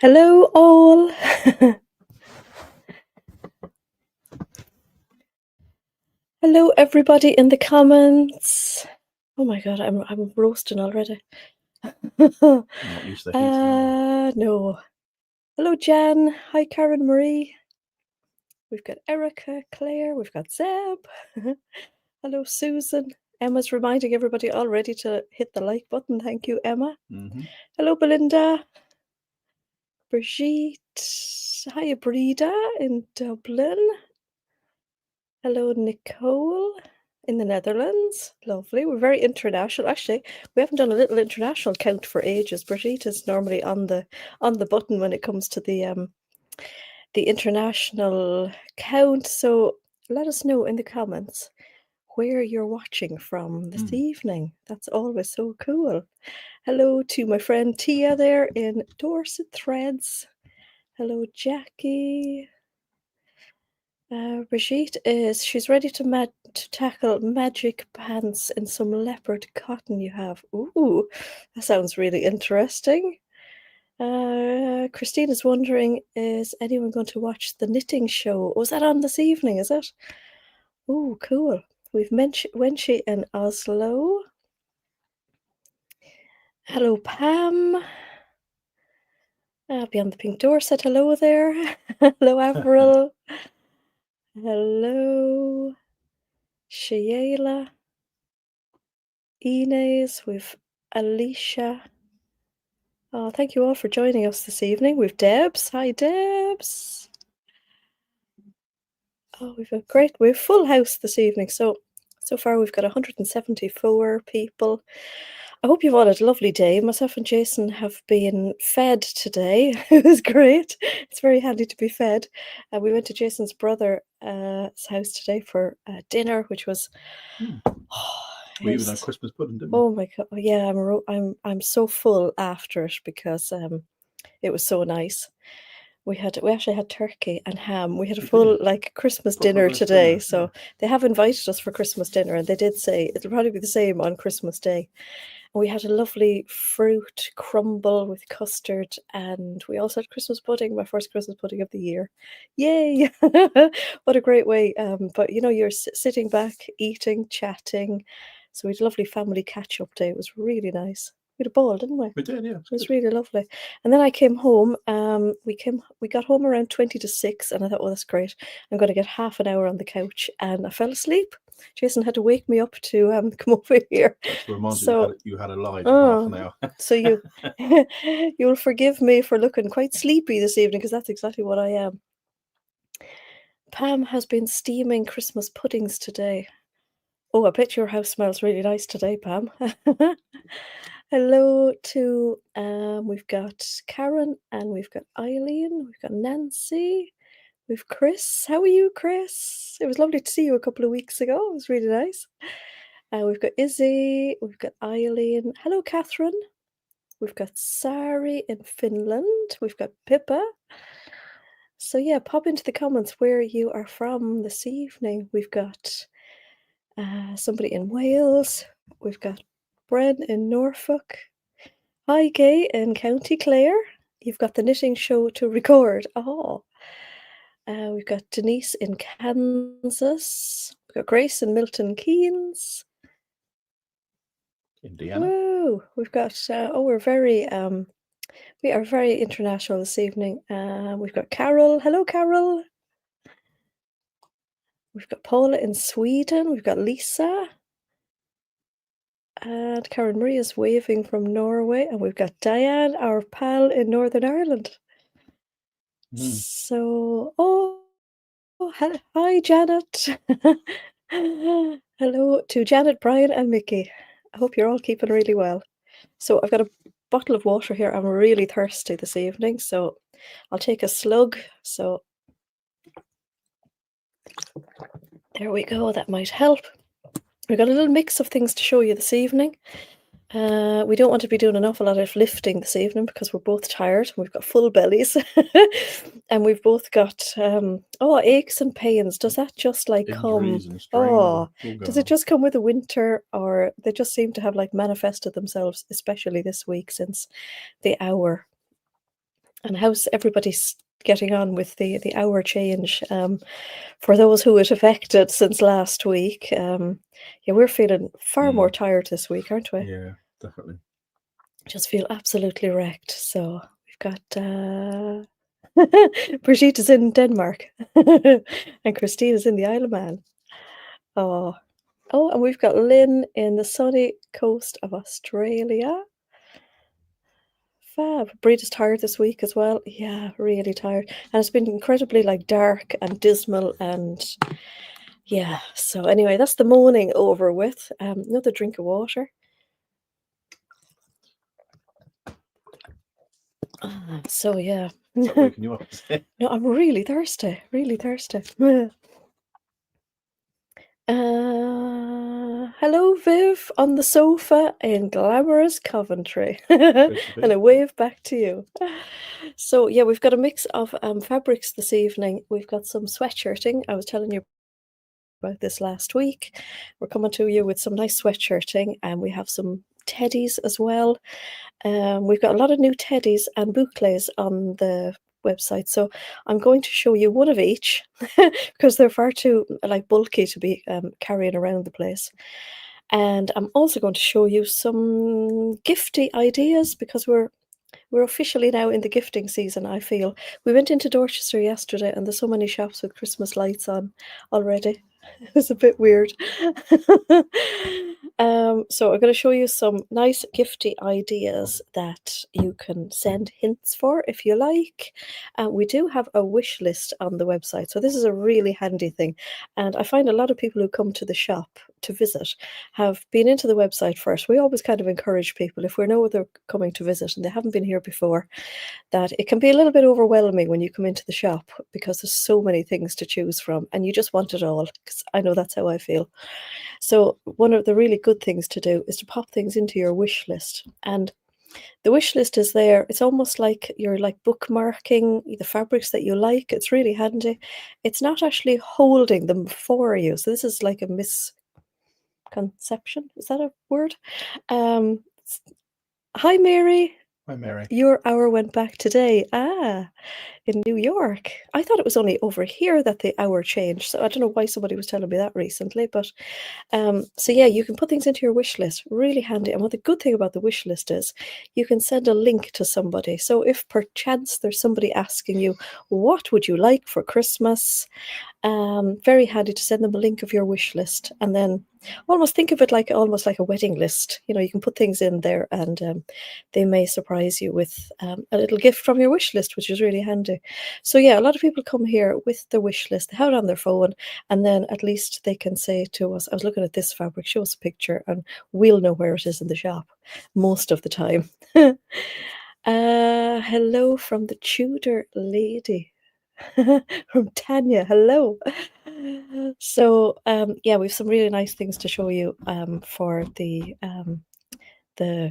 Hello all. Hello everybody in the comments. Oh my god, I'm roasting already. You're not used to the heat. No. Hello Jan. Hi Karen Marie. We've got Erica, Claire, we've got Zeb. Hello Susan. Emma's reminding everybody already to hit the like button. Thank you, Emma. Hello Belinda. Brigitte. Hi Breda in Dublin. Hello Nicole in the Netherlands. Lovely. We're very international. Actually, we haven't done a little international count for ages. Brigitte is normally on the button when it comes to the international count. So let us know in the comments where you're watching from this evening. That's always so cool. Hello to my friend Tia there in Dorset Threads. Hello Jackie. Brigitte she's ready to tackle magic pants in some leopard cotton you have. Ooh, that sounds really interesting. Christine is wondering, is anyone going to watch the knitting show? Was that on this evening, is it? Oh, cool. We've mentioned Wenshi in Oslo. Hello, Pam. Beyond the Pink Door said hello there. Hello, Avril. Hello, Shiela. Inez, we've Alicia. Oh, thank you all for joining us this evening. We've Debs. Hi, Debs. Oh, we've full house this evening. So far we've got 174 people. I hope you've all had a lovely day. Myself and Jason have been fed today. It was great. It's very handy to be fed. We went to Jason's brother's house today for dinner, which was. We even had Christmas pudding, didn't we? Oh my god! Yeah, I'm so full after it because it was so nice. We actually had turkey and ham. We had a full Christmas dinner today. So they have invited us for Christmas dinner, and they did say it'll probably be the same on Christmas Day. And we had a lovely fruit crumble with custard, and we also had Christmas pudding. My first Christmas pudding of the year. Yay! What a great way. But you're sitting back, eating, chatting. So we had a lovely family catch-up day. It was really nice. We had a ball, didn't we? We did, yeah. It was really lovely. And then I came home. We got home around 20 to 6, and I thought, well, that's great. I'm going to get half an hour on the couch, and I fell asleep. Jason had to wake me up to come over here. To remind you had a live half an hour. So you'll forgive me for looking quite sleepy this evening, because that's exactly what I am. Pam has been steaming Christmas puddings today. Oh, I bet your house smells really nice today, Pam. Hello to, we've got Karen, and we've got Eileen, we've got Nancy, we've Chris. How are you, Chris? It was lovely to see you a couple of weeks ago. It was really nice. We've got Izzy, we've got Eileen. Hello, Catherine. We've got Sari in Finland. We've got Pippa. So yeah, pop into the comments where you are from this evening. We've got somebody in Wales. We've got Bren in Norfolk. Hi, Gay in County Clare. You've got the knitting show to record. Oh. We've got Denise in Kansas. We've got Grace in Milton Keynes. Indiana. Woo! We've got we are very international this evening. We've got Carol. Hello, Carol. We've got Paula in Sweden. We've got Lisa. And Karen Marie is waving from Norway. And we've got Diane, our pal in Northern Ireland. So, hi, Janet. Hello to Janet, Brian, and Mickey. I hope you're all keeping really well. So I've got a bottle of water here. I'm really thirsty this evening, so I'll take a slug. So there we go. That might help. We've got a little mix of things to show you this evening. We don't want to be doing an awful lot of lifting this evening because we're both tired. We've got full bellies and we've both got aches and pains. Does that just come? Does it just come with the winter, or they just seem to have manifested themselves, especially this week since the hour? And how's everybody getting on with the hour change? For those who it affected since last week, yeah, we're feeling far more tired this week, aren't we? Yeah, definitely. Just feel absolutely wrecked. So we've got Brigitte is in Denmark, and Christine is in the Isle of Man. Oh, and we've got Lynn in the sunny coast of Australia. Fab. Breed is tired this week as well. Yeah, really tired. And it's been incredibly like dark and dismal and yeah. So anyway, that's the morning over with. Another drink of water. So yeah. Is that waking you up? No, I'm really thirsty. Really thirsty. Hello, Viv, on the sofa in glamorous Coventry. And a wave back to you. So, yeah, we've got a mix of fabrics this evening. We've got some sweatshirting. I was telling you about this last week. We're coming to you with some nice sweatshirting, and we have some teddies as well. We've got a lot of new teddies and bouclés on the website, so I'm going to show you one of each because they're far too like bulky to be carrying around the place. And I'm also going to show you some gifty ideas because we're officially now in the gifting season, I feel. We went into Dorchester yesterday and there's so many shops with Christmas lights on already. It was a bit weird. So I'm going to show you some nice gifty ideas that you can send hints for if you like. We do have a wish list on the website, so this is a really handy thing. And I find a lot of people who come to the shop to visit have been into the website first. We always kind of encourage people, if we know they're coming to visit and they haven't been here before, that it can be a little bit overwhelming when you come into the shop because there's so many things to choose from and you just want it all, because I know that's how I feel. So one of the really good things to do is to pop things into your wish list, and the wish list is there. It's almost like you're like bookmarking the fabrics that you like. It's really handy. It's not actually holding them for you, so this is like a misconception. Is that a word? Hi, Mary. Hi, Mary. Your hour went back today. In New York. I thought it was only over here that the hour changed. So I don't know why somebody was telling me that recently. But so yeah, you can put things into your wish list. Really handy. And what the good thing about the wish list is you can send a link to somebody. So if perchance there's somebody asking you, what would you like for Christmas? Very handy to send them a link of your wish list, and then almost think of it like almost like a wedding list. You know, you can put things in there, and they may surprise you with a little gift from your wish list, which is really handy. So yeah, a lot of people come here with their wish list. They have it on their phone, and then at least they can say to us, "I was looking at this fabric. Show us a picture, and we'll know where it is in the shop most of the time." Hello from the Tudor lady. From Tanya. Hello. So yeah, we have some really nice things to show you for the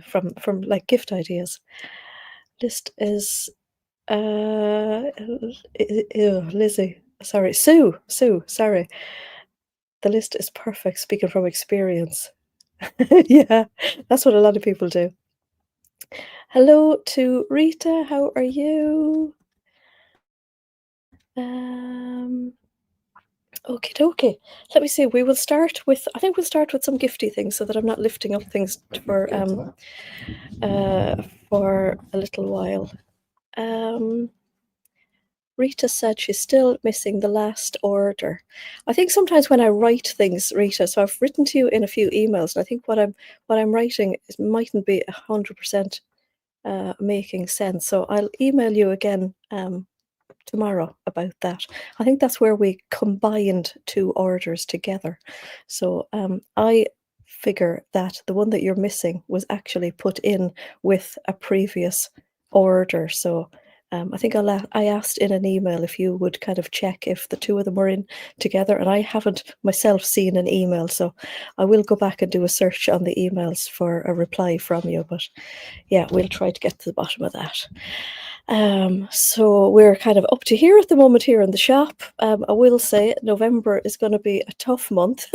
from like gift ideas. List is Lizzie. Sorry, Sue, sorry. The list is perfect, speaking from experience. Yeah, that's what a lot of people do. Hello to Rita, how are you? Okie dokie. Let me see. We will start with. I think we'll start with some gifty things, so that I'm not lifting up things for a little while. Rita said she's still missing the last order. I think sometimes when I write things, Rita. So I've written to you in a few emails, and I think what I'm writing mightn't be 100% making sense. So I'll email you again tomorrow about that. I think that's where we combined two orders together. So I figure that the one that you're missing was actually put in with a previous order. So I think I asked in an email if you would kind of check if the two of them were in together, and I haven't myself seen an email, so I will go back and do a search on the emails for a reply from you. But yeah, we'll try to get to the bottom of that. So we're kind of up to here at the moment here in the shop. I will say November is going to be a tough month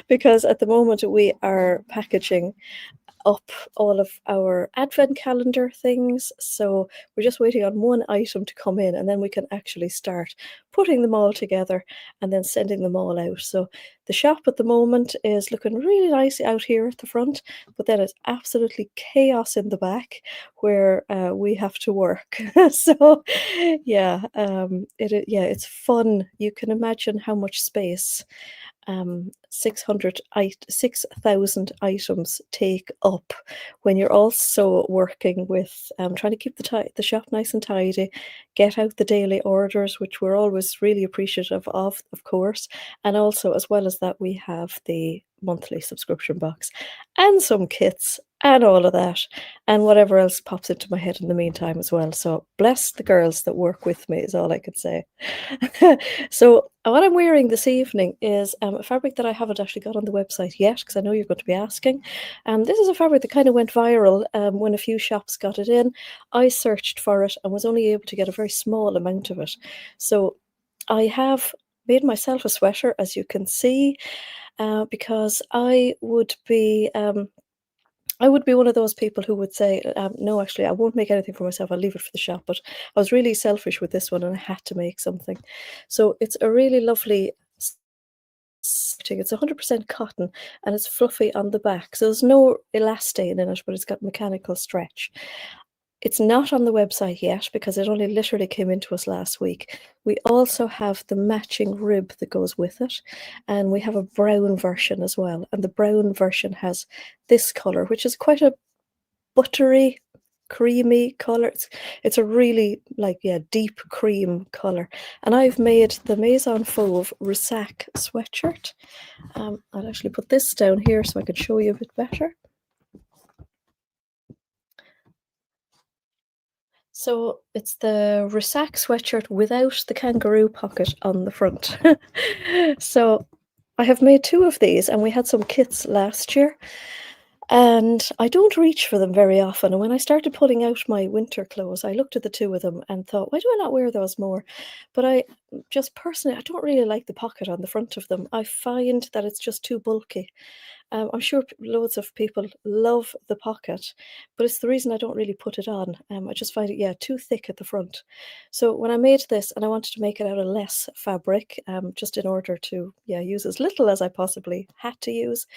because at the moment we are packaging up all of our advent calendar things, so we're just waiting on one item to come in, and then we can actually start putting them all together and then sending them all out. So the shop at the moment is looking really nice out here at the front, but then it's absolutely chaos in the back where we have to work. So yeah, yeah, it's fun. You can imagine how much space 6,000 items take up when you're also working with trying to keep the shop nice and tidy, get out the daily orders, which we're always really appreciative of course, and also as well as that we have the monthly subscription box and some kits and all of that and whatever else pops into my head in the meantime as well. So bless the girls that work with me is all I could say. So what I'm wearing this evening is a fabric that I haven't actually got on the website yet because I know you're going to be asking. This is a fabric that kind of went viral when a few shops got it in. I searched for it and was only able to get a very small amount of it. So I have made myself a sweater, as you can see, because I would be one of those people who would say, no, actually, I won't make anything for myself. I'll leave it for the shop. But I was really selfish with this one and I had to make something. So it's a really lovely stitching. It's 100% cotton and it's fluffy on the back. So there's no elastane in it, but it's got mechanical stretch. It's not on the website yet because it only literally came into us last week. We also have the matching rib that goes with it, and we have a brown version as well. And the brown version has this color, which is quite a buttery, creamy color. It's a really deep cream color. And I've made the Maison Fauve Rissac sweatshirt. I'll actually put this down here so I can show you a bit better. So it's the Rissac sweatshirt without the kangaroo pocket on the front. So I have made 2 of these and we had some kits last year. And I don't reach for them very often. And when I started pulling out my winter clothes, I looked at the 2 of them and thought, why do I not wear those more? But I just personally, I don't really like the pocket on the front of them. I find that it's just too bulky. I'm sure loads of people love the pocket, but it's the reason I don't really put it on. I just find it, yeah, too thick at the front. So when I made this and I wanted to make it out of less fabric, just in order to, yeah, use as little as I possibly had to use,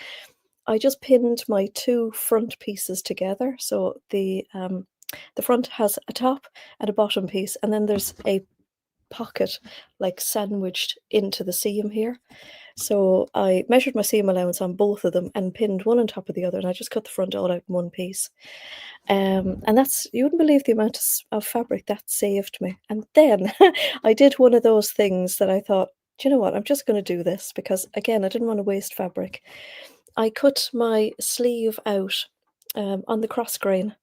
I just pinned my 2 front pieces together. So the front has a top and a bottom piece, and then there's a pocket like sandwiched into the seam here. So I measured my seam allowance on both of them and pinned one on top of the other, and I just cut the front all out in one piece. And that's, you wouldn't believe the amount of fabric that saved me. And then I did one of those things that I thought, do you know what, I'm just going to do this because, again, I didn't want to waste fabric. I cut my sleeve out on the cross grain,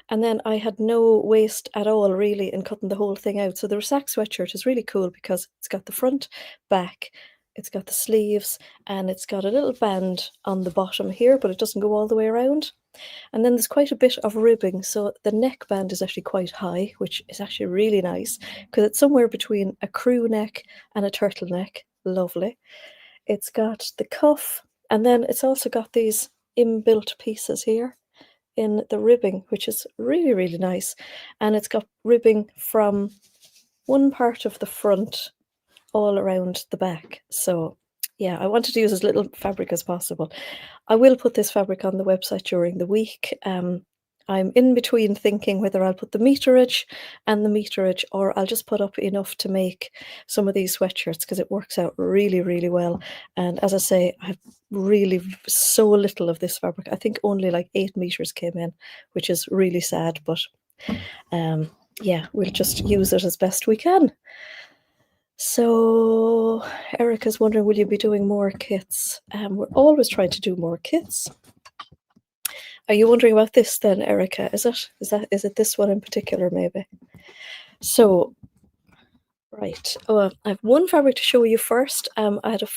and then I had no waste at all really in cutting the whole thing out. So the Rissac sweatshirt is really cool because it's got the front, back, it's got the sleeves, and it's got a little band on the bottom here, but it doesn't go all the way around. And then there's quite a bit of ribbing, so the neckband is actually quite high, which is actually really nice because it's somewhere between a crew neck and a turtleneck. Lovely. It's got the cuff, and then it's also got these inbuilt pieces here in the ribbing, which is really, really nice. And it's got ribbing from one part of the front all around the back. So yeah, I wanted to use as little fabric as possible. I will put this fabric on the website during the week. I'm in between thinking whether I'll put the meterage and the meterage, or I'll just put up enough to make some of these sweatshirts because it works out really, really well. And as I say, I have really so little of this fabric. I think only like 8 meters came in, which is really sad, but yeah, we'll just use it as best we can. So Erica's wondering, will you be doing more kits? We're always trying to do more kits. Are you wondering about this then, Erica? Is it this one in particular, maybe? So, right. Oh, I have one fabric to show you first. I had a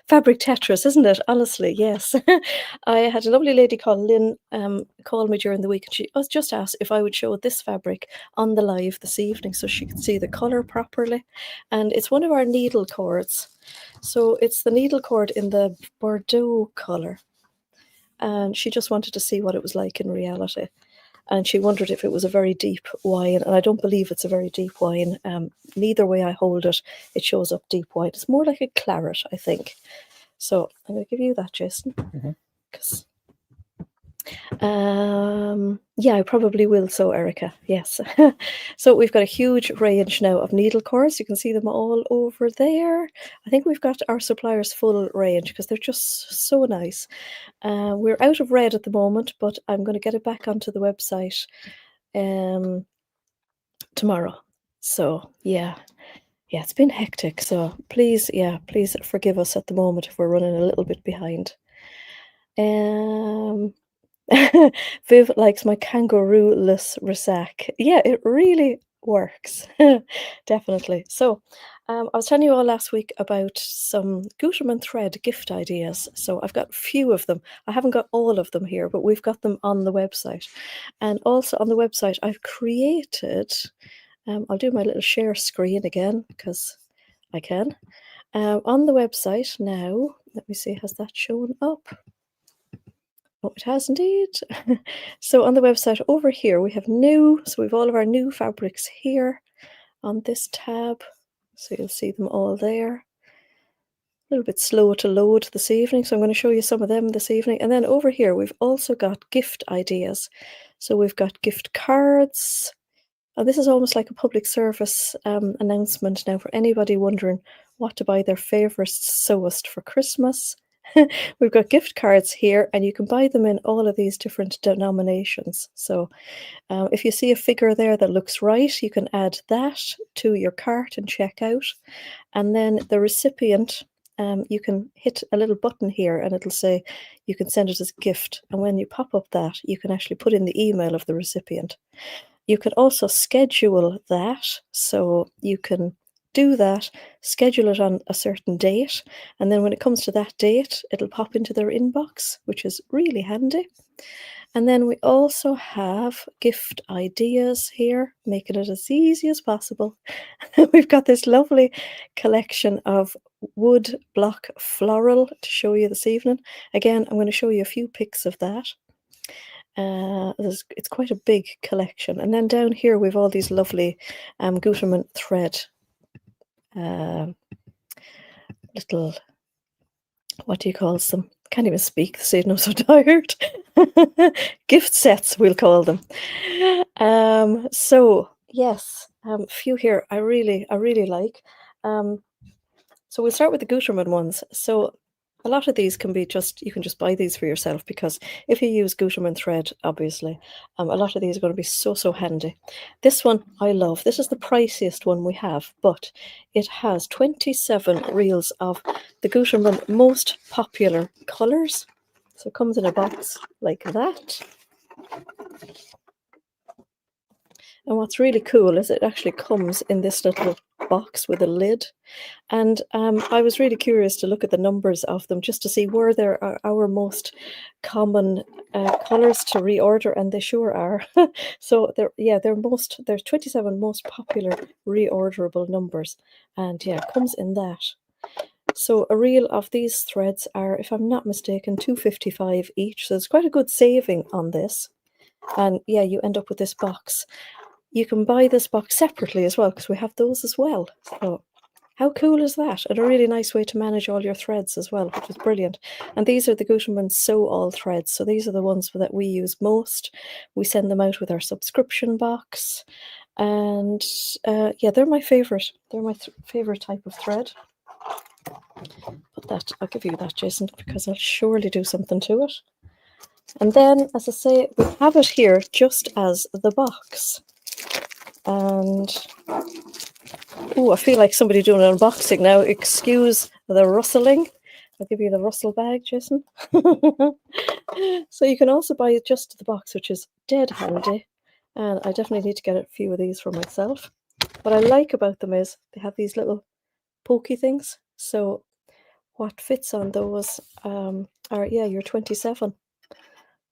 fabric Tetris, isn't it? Honestly, yes. I had a lovely lady called Lynn call me during the week, and she was just asked if I would show this fabric on the live this evening so she could see the colour properly. And it's one of our needle cords. So it's the needle cord in the Bordeaux colour. and she just wanted to see what it was like in reality. And she wondered if it was a very deep wine, and I don't believe it's a very deep wine. Neither way I hold it, it shows up deep wine. It's more like a claret, I think. So I'm going to give you that, Jason. Because yeah, I probably will. So, Erica, yes. So we've got a huge range now of needle cores. You can see them all over there. I think we've got our suppliers' full range because they're just so nice. We're out of red at the moment, but I'm going to get it back onto the website tomorrow. So yeah, it's been hectic. So please forgive us at the moment if we're running a little bit behind. Viv likes my kangaroo-less Risac. Yeah, it really works. Definitely. So, I was telling you all last week about some Gutermann thread gift ideas. So I've got a few of them. I haven't got all of them here, but we've got them on the website. And also on the website, I've created, I'll do my little share screen again because I can. On the website now, let me see, has that shown up? Oh, it has indeed. So on the website over here, we have new. So we have all of our new fabrics here on this tab. So you'll see them all there. A little bit slow to load this evening, so I'm going to show you some of them this evening. And then over here, we've also got gift ideas. So we've got gift cards. And this is almost like a public service announcement now for anybody wondering what to buy their favourite sewist for Christmas. We've got gift cards here, and you can buy them in all of these different denominations. So if you see a figure there that looks right, you can add that to your cart and check out. And then the recipient, you can hit a little button here and it'll say you can send it as a gift. And when you pop up that, you can actually put in the email of the recipient. You can also schedule that, so you can do that, schedule it on a certain date, and then when it comes to that date, it'll pop into their inbox, which is really handy. And then we also have gift ideas here, making it as easy as possible. We've got this lovely collection of wood block floral to show you this evening. Again, I'm going to show you a few pics of that. It's quite a big collection. And then down here we've all these lovely Gutermann thread little, what do you call them? Can't even speak this evening, I'm so tired. Gift sets, we'll call them. So yes, a few here I really like. So we'll start with the Gutermann ones. So a lot of these can be you can just buy these for yourself, because if you use Gutermann thread, obviously, a lot of these are going to be so handy. This one I love. This is the priciest one we have, but it has 27 reels of the Gutermann most popular colours. So it comes in a box like that. And what's really cool is it actually comes in this little box with a lid. And I was really curious to look at the numbers of them just to see where there are our most common colours to reorder, and they sure are. So there's 27 most popular reorderable numbers, and yeah, it comes in that. So a reel of these threads are, if I'm not mistaken, $2.55 each. So it's quite a good saving on this. And yeah, you end up with this box. You can buy this box separately as well, because we have those as well. So how cool is that? And a really nice way to manage all your threads as well, which is brilliant. And these are the Gutermann Sew All threads. So these are the ones that we use most. We send them out with our subscription box. And yeah, they're my favourite. They're my favourite type of thread. But that, I'll give you that, Jason, because I'll surely do something to it. And then, as I say, we have it here just as the box. And oh, I feel like somebody doing an unboxing now. Excuse the rustling. I'll give you the rustle bag, Jason. So you can also buy just the box, which is dead handy. And I definitely need to get a few of these for myself. What I like about them is they have these little pokey things. So what fits on those are, yeah, your 27.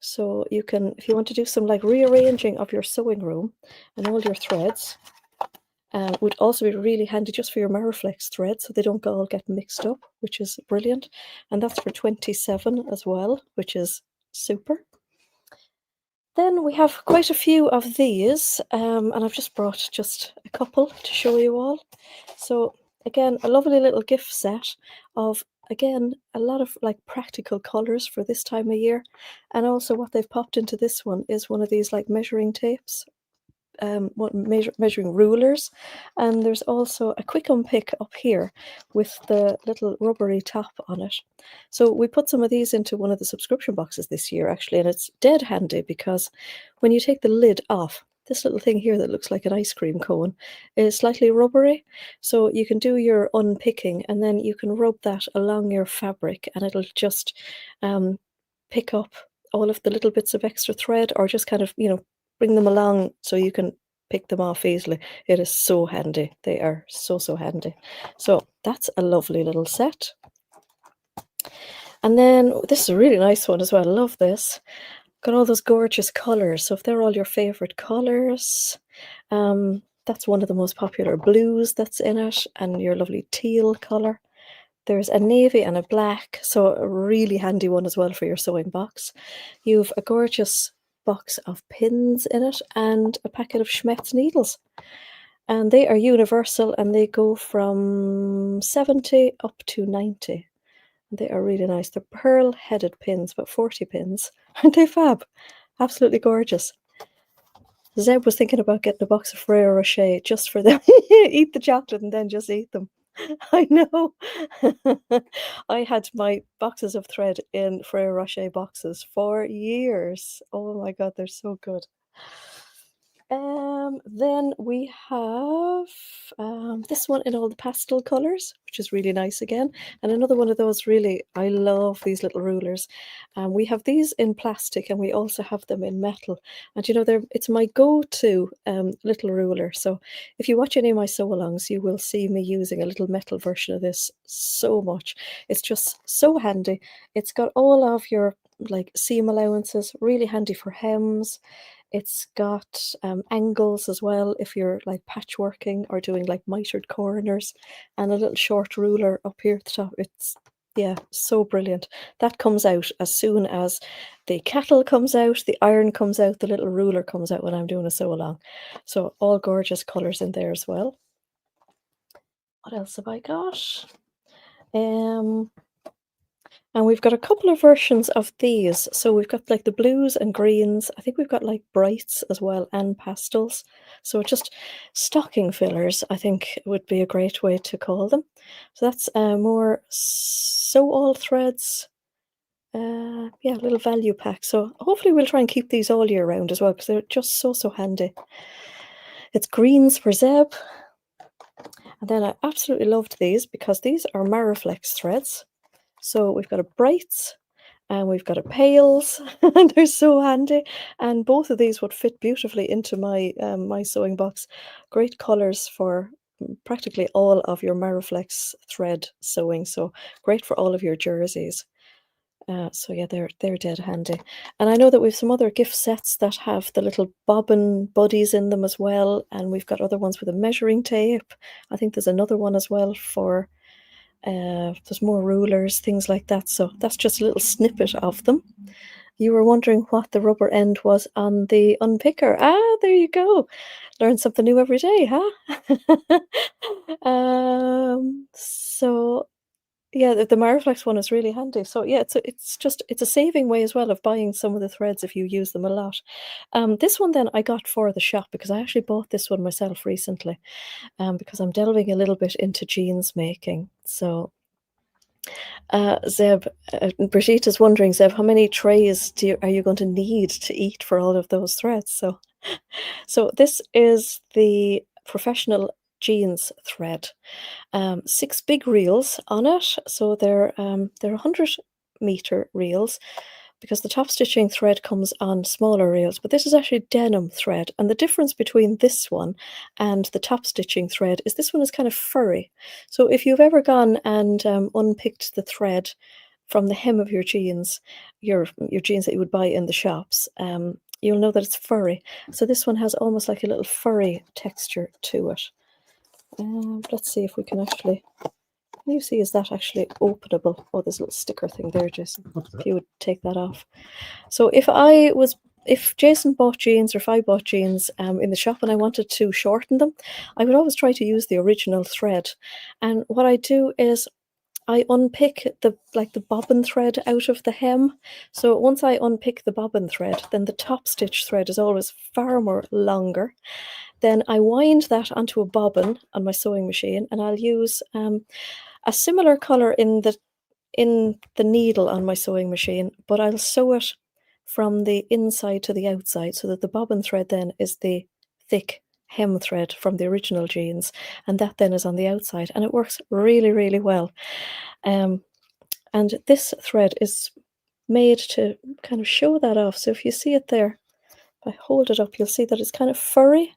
So you can, if you want to do some like rearranging of your sewing room and all your threads, would also be really handy just for your Mariflex threads, so they don't all get mixed up, which is brilliant. And that's for 27 as well, which is Super. Then we have quite a few of these, and I've just brought just a couple to show you all. So again, a lovely little gift set of, again, a lot of like practical colours for this time of year. And also what they've popped into this one is one of these like measuring tapes, measuring rulers, and there's also a quick unpick up here with the little rubbery top on it. So we put some of these into one of the subscription boxes this year actually, and it's dead handy because when you take the lid off, this little thing here that looks like an ice cream cone is slightly rubbery, so you can do your unpicking and then you can rub that along your fabric and it'll just pick up all of the little bits of extra thread, or just kind of, bring them along so you can pick them off easily. It is so handy. They are so, so handy. So that's a lovely little set. And then this is a really nice one as well. I love this. Got all those gorgeous colours. So if they're all your favourite colours, that's one of the most popular blues that's in it, and your lovely teal colour. There's a navy and a black, so a really handy one as well for your sewing box. You've a gorgeous box of pins in it and a packet of Schmetz needles. And they are universal and they go from 70 up to 90. They are really nice. They're pearl-headed pins, about 40 pins. Aren't they fab? Absolutely gorgeous. Zeb was thinking about getting a box of Ferrero Rocher just for them. Eat the chocolate and then just eat them. I know. I had my boxes of thread in Ferrero Rocher boxes for years. Oh my God, they're so good. Then we have this one in all the pastel colors, which is really nice again. And another one of those, really, I love these little rulers. We have these in plastic and we also have them in metal. And it's my go-to little ruler. So if you watch any of my sew-alongs, you will see me using a little metal version of this so much. It's just so handy. It's got all of your like seam allowances, really handy for hems. It's got angles as well if you're like patchworking or doing like mitered corners, and a little short ruler up here at the top. It's, yeah, so brilliant. That comes out as soon as the kettle comes out, the iron comes out, the little ruler comes out when I'm doing a sew along. So all gorgeous colours in there as well. What else have I got? And we've got a couple of versions of these. So we've got like the blues and greens. I think we've got like brights as well and pastels. So just stocking fillers, I think would be a great way to call them. So that's more sew all threads. Yeah, little value pack. So hopefully we'll try and keep these all year round as well because they're just so, so handy. It's greens for Zeb. And then I absolutely loved these because these are Mariflex threads. So we've got a brights and we've got a pales, and they're so handy. And both of these would fit beautifully into my my sewing box. Great colours for practically all of your Mariflex thread sewing. So great for all of your jerseys. So yeah, they're dead handy. And I know that we've some other gift sets that have the little bobbin buddies in them as well. And we've got other ones with a measuring tape. I think there's another one as well for there's more rulers, things like that. So that's just a little snippet of them. You were wondering what the rubber end was on the unpicker. Ah, there you go. Learn something new every day, huh? So yeah, the Mariflex one is really handy. So yeah, it's a saving way as well of buying some of the threads if you use them a lot. This one then I got for the shop because I actually bought this one myself recently. Because I'm delving a little bit into jeans making. So Zeb, Brigitte is wondering, Zeb, how many trays are you going to need to eat for all of those threads? So this is the professional jeans thread. 6 big reels on it, so they're 100-meter reels because the top stitching thread comes on smaller reels, but this is actually denim thread, and the difference between this one and the top stitching thread is this one is kind of furry. So if you've ever gone and unpicked the thread from the hem of your jeans, your jeans that you would buy in the shops, you'll know that it's furry. So this one has almost like a little furry texture to it. Let's see if we can actually you see, is that actually openable? Oh, there's a little sticker thing there, Jason. If you would take that off. So if Jason bought jeans, or if I bought jeans in the shop and I wanted to shorten them, I would always try to use the original thread. And what I do is I unpick the bobbin thread out of the hem. So once I unpick the bobbin thread, then the top stitch thread is always far more longer. Then I wind that onto a bobbin on my sewing machine, and I'll use a similar color in the needle on my sewing machine, but I'll sew it from the inside to the outside, so that the bobbin thread then is the thick hem thread from the original jeans, and that then is on the outside, and it works really, really well. And this thread is made to kind of show that off. So if you see it there, if I hold it up, you'll see that it's kind of furry.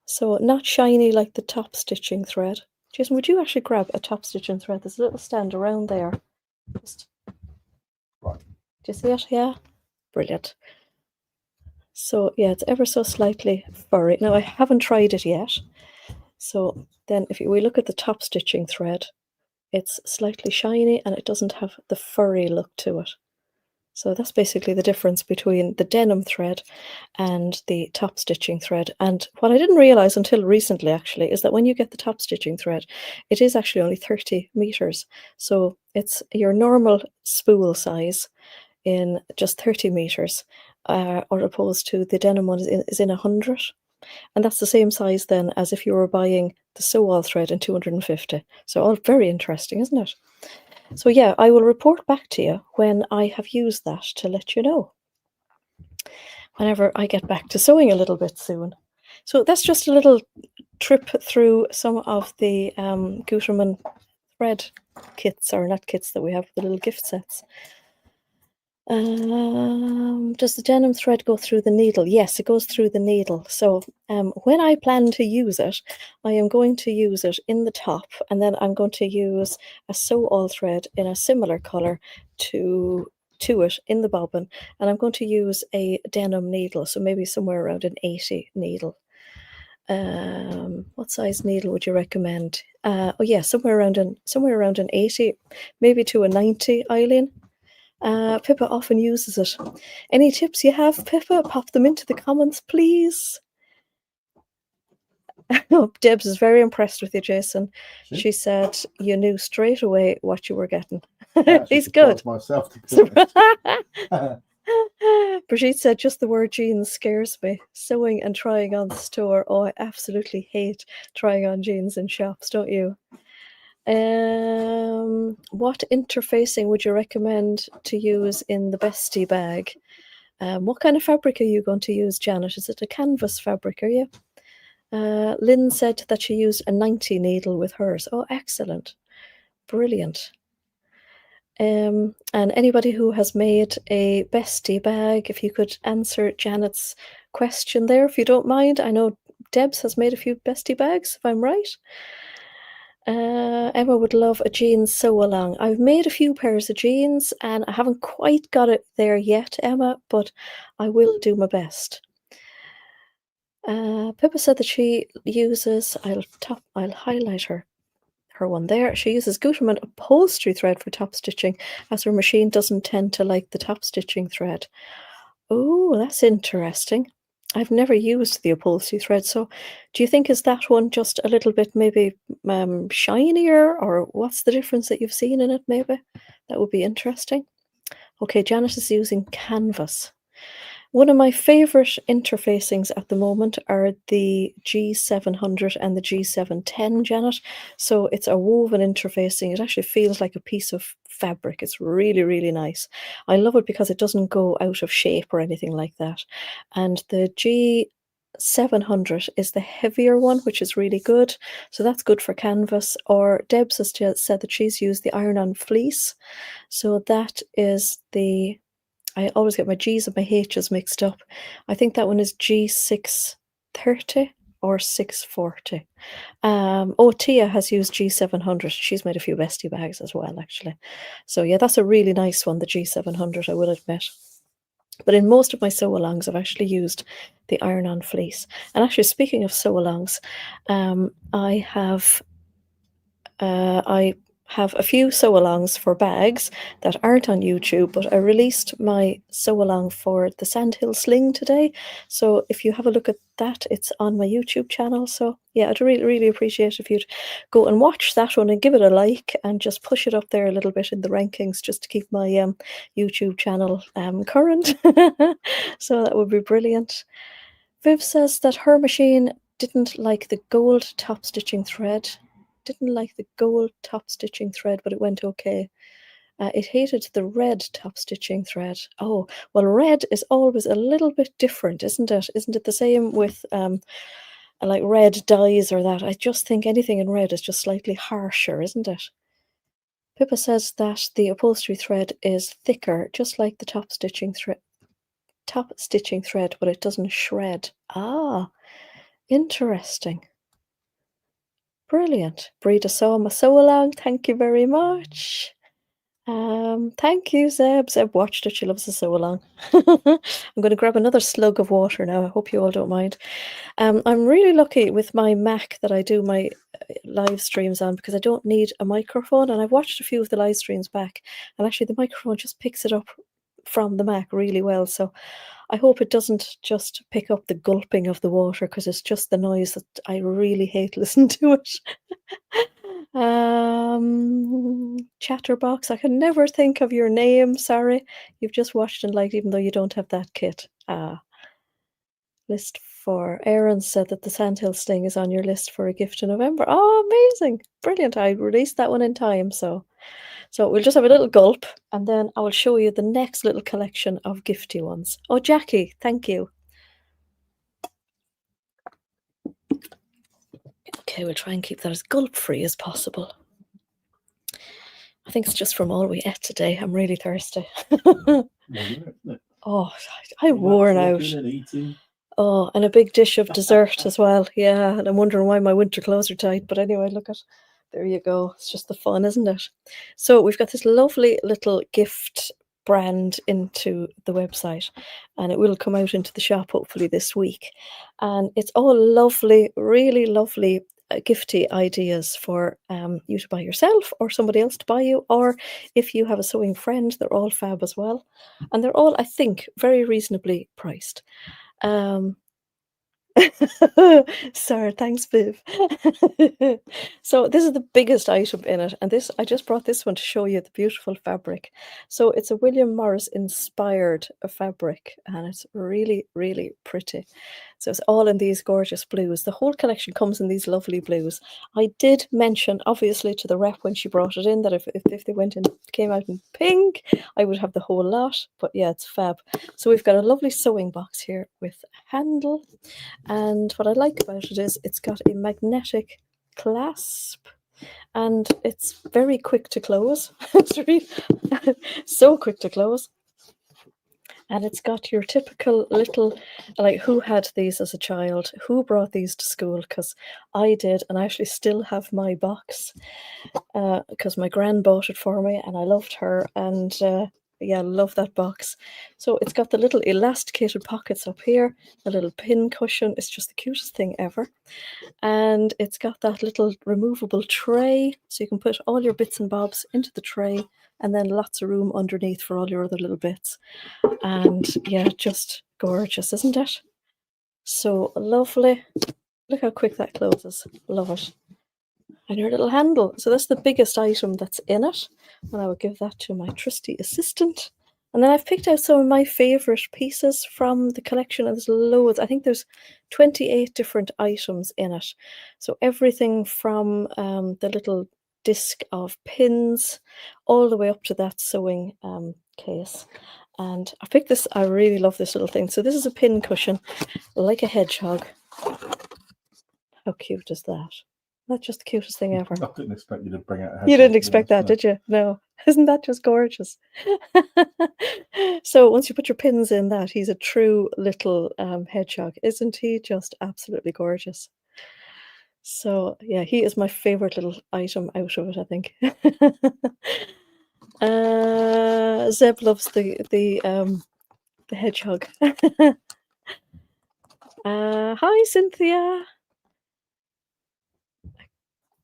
So not shiny like the top stitching thread. Jason, would you actually grab a top stitching thread? There's a little stand around there. Just... Right. Do you see it? Yeah? Brilliant. So yeah, it's ever so slightly furry. Now I haven't tried it yet. So then if we look at the top stitching thread, it's slightly shiny and it doesn't have the furry look to it. So that's basically the difference between the denim thread and the top stitching thread. And what I didn't realize until recently actually is that when you get the top stitching thread, it is actually only 30 meters. So it's your normal spool size in just 30 meters, or opposed to the denim one is in 100. And that's the same size then as if you were buying the sew-all thread in 250. So all very interesting, isn't it? So yeah, I will report back to you when I have used that to let you know, whenever I get back to sewing a little bit soon. So that's just a little trip through some of the Gutermann thread kits, or not kits, that we have, the little gift sets. Does the denim thread go through the needle? Yes, it goes through the needle. So when I plan to use it, I am going to use it in the top, and then I'm going to use a sew-all thread in a similar color to it in the bobbin, and I'm going to use a denim needle, so maybe somewhere around an 80 needle. What size needle would you recommend? Oh yeah, somewhere around an 80, maybe to a 90, Eileen. Pippa often uses it. Any tips you have, Pippa? Pop them into the comments, please. Oh, Debs is very impressed with you, Jason. She said you knew straight away what you were getting. He's good. Myself, to be honest. Brigitte said, just the word jeans scares me. Sewing and trying on the store. Oh, I absolutely hate trying on jeans in shops, don't you? What interfacing would you recommend to use in the bestie bag? What kind of fabric are you going to use, Janet? Is it a canvas fabric, are you? Lynn said that she used a 90 needle with hers. Oh, excellent. Brilliant. And anybody who has made a bestie bag, if you could answer Janet's question there, if you don't mind. I know Debs has made a few bestie bags, if I'm right. Emma would love a jeans sew-along. I've made a few pairs of jeans and I haven't quite got it there yet, Emma, but I will do my best. Pippa said that she uses, I'll highlight her one there. She uses Gutermann upholstery thread for top stitching, as her machine doesn't tend to like the top stitching thread. Oh, that's interesting. I've never used the upholstery thread, so do you think is that one just a little bit maybe shinier, or what's the difference that you've seen in it maybe? That would be interesting. Okay, Janet is using canvas. One of my favourite interfacings at the moment are the G700 and the G710, Janet. So it's a woven interfacing. It actually feels like a piece of fabric. It's really, really nice. I love it because it doesn't go out of shape or anything like that. And the G700 is the heavier one, which is really good. So that's good for canvas. Or Debs has said that she's used the iron-on fleece. So that is the... I always get my G's and my H's mixed up. I think that one is G630 or 640. Tia has used G700. She's made a few bestie bags as well, actually. So yeah, that's a really nice one, the G700, I will admit. But in most of my sew-alongs, I've actually used the iron-on fleece. And actually, speaking of sew-alongs, I have I have a few sew-alongs for bags that aren't on YouTube, but I released my sew-along for the Sandhill Sling today. So if you have a look at that, it's on my YouTube channel. So yeah, I'd really, really appreciate if you'd go and watch that one and give it a like and just push it up there a little bit in the rankings just to keep my YouTube channel current. So that would be brilliant. Viv says that her machine didn't like the gold top stitching thread. Didn't like the gold top stitching thread, but it went okay. It hated the red top stitching thread. Oh, well, red is always a little bit different, isn't it? Isn't it the same with like red dyes or that? I just think anything in red is just slightly harsher, isn't it? Pippa says that the upholstery thread is thicker, just like the top stitching thread, but it doesn't shred. Ah, interesting. Brilliant. Breda saw my sew-along. Thank you very much. Thank you, Zeb. Zeb watched it. She loves the sew-along. I'm going to grab another slug of water now. I hope you all don't mind. I'm really lucky with my Mac that I do my live streams on because I don't need a microphone, and I've watched a few of the live streams back, and actually the microphone just picks it up from the Mac really well. So I hope it doesn't just pick up the gulping of the water because it's just the noise that I really hate listening to it. Chatterbox, I can never think of your name. Sorry, you've just watched and liked, even though you don't have that kit. List for Aaron said that the Sandhill Sting is on your list for a gift in November. Oh, amazing! Brilliant. I released that one in time, so we'll just have a little gulp, and then I will show you the next little collection of gifty ones. Oh, Jackie, thank you. Okay, we'll try and keep that as gulp-free as possible. I think it's just from all we ate today. I'm really thirsty. Oh, I'm worn out. Oh, and a big dish of dessert as well. Yeah, and I'm wondering why my winter clothes are tight. But anyway, look at, there you go. It's just the fun, isn't it? So we've got this lovely little gift brand into the website, and it will come out into the shop hopefully this week. And it's all lovely, really lovely gifty ideas for you to buy yourself or somebody else to buy you, or if you have a sewing friend. They're all fab as well, and they're all, I think, very reasonably priced. Sir, thanks, Viv. So this is the biggest item in it, and this, I just brought this one to show you the beautiful fabric. So it's a William Morris inspired fabric, and it's really, really pretty. So it's all in these gorgeous blues. The whole collection comes in these lovely blues. I did mention, obviously, to the rep when she brought it in that if they went in, came out in pink, I would have the whole lot. But yeah, it's fab. So we've got a lovely sewing box here with a handle. And what I like about it is it's got a magnetic clasp, and it's very quick to close. It's really so quick to close. And it's got your typical little, like, who had these as a child? Who brought these to school? Because I did, and I actually still have my box because my gran bought it for me, and I loved her. And yeah, love that box. So it's got the little elasticated pockets up here, a little pin cushion. It's just the cutest thing ever. And it's got that little removable tray, so you can put all your bits and bobs into the tray, and then lots of room underneath for all your other little bits. And yeah, just gorgeous, isn't it? So lovely. Look how quick that closes. Love it. And your little handle. So that's the biggest item that's in it. And I will give that to my trusty assistant. And then I've picked out some of my favourite pieces from the collection, and there's loads. I think there's 28 different items in it. So everything from the little disc of pins all the way up to that sewing case. And I picked this, I really love this little thing. So this is a pin cushion, like a hedgehog. How cute is that? That's just the cutest thing ever. I didn't expect you to bring out a hedgehog. You didn't expect that, did you? No. Isn't that just gorgeous? So once you put your pins in that, he's a true little hedgehog. Isn't he just absolutely gorgeous? So yeah, he is my favorite little item out of it, I think. Zeb loves the hedgehog. Hi, Cynthia.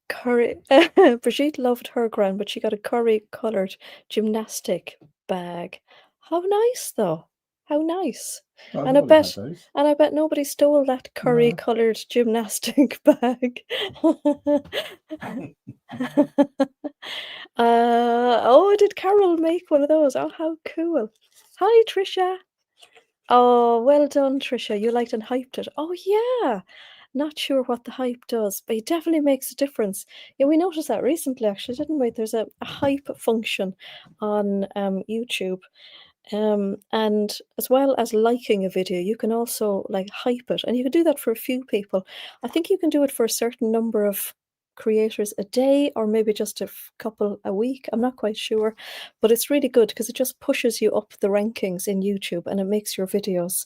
curry. Brigitte loved her grand, but she got a curry-coloured gymnastic bag. How nice, though. How nice. Oh, And I nobody had bet, those. and I bet nobody stole that No. curry-coloured gymnastic bag. Oh, did Carol make one of those? Oh, how cool. Hi, Trisha. Oh, well done, Trisha. You liked and hyped it. Oh, yeah. Not sure what the hype does, but it definitely makes a difference. Yeah, we noticed that recently, actually, didn't we? There's a hype function on YouTube. And as well as liking a video, you can also like hype it, and you can do that for a few people. I think you can do it for a certain number of creators a day, or maybe just a couple a week. I'm not quite sure, but it's really good because it just pushes you up the rankings in YouTube, and it makes your videos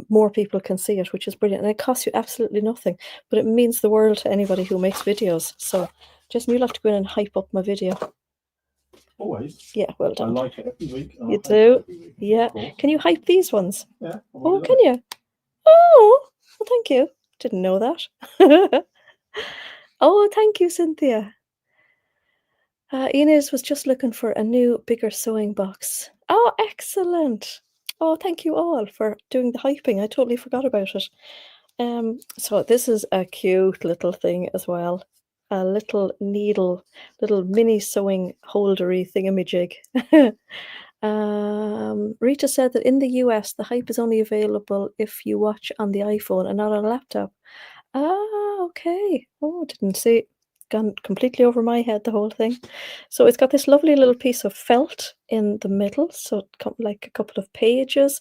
more people can see it, which is brilliant. And it costs you absolutely nothing, but it means the world to anybody who makes videos. So Jason, you'll have to go in and hype up my video. Always. Yeah, well done. I like it every week. You do? Yeah. Can you hype these ones? Yeah. Oh, can you? Oh, well, thank you. Didn't know that. Oh, thank you, Cynthia. Inez was just looking for a new, bigger sewing box. Oh, excellent. Oh, thank you all for doing the hyping. I totally forgot about it. So this is a cute little thing as well. A little needle, little mini sewing holdery thingamajig. Rita said that in the US, the hype is only available if you watch on the iPhone and not on a laptop. Ah, okay. Oh, didn't see. Gone completely over my head, the whole thing. So it's got this lovely little piece of felt in the middle, so it comes like a couple of pages.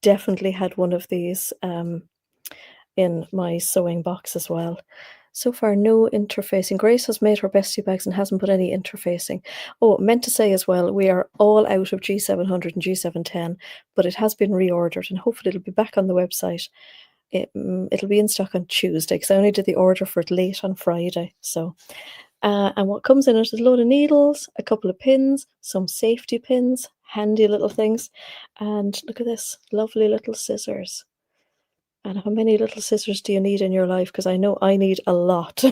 Definitely had one of these in my sewing box as well. So far, no interfacing. Grace has made her bestie bags and hasn't put any interfacing. Oh, meant to say as well, we are all out of G700 and G710, but it has been reordered, and hopefully it'll be back on the website. It'll be in stock on Tuesday, because I only did the order for it late on Friday. So, and what comes in it is a load of needles, a couple of pins, some safety pins, handy little things, and look at this, lovely little scissors. And how many little scissors do you need in your life? Because I know I need a lot.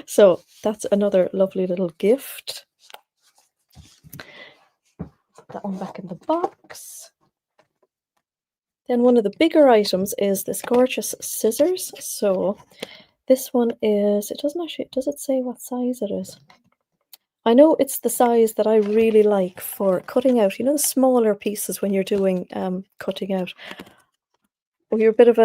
So that's another lovely little gift. Put that one back in the box. Then one of the bigger items is this gorgeous scissors. So this one is, it doesn't actually, does it say what size it is? I know it's the size that I really like for cutting out, you know, the smaller pieces when you're doing cutting out. Well, you're a bit of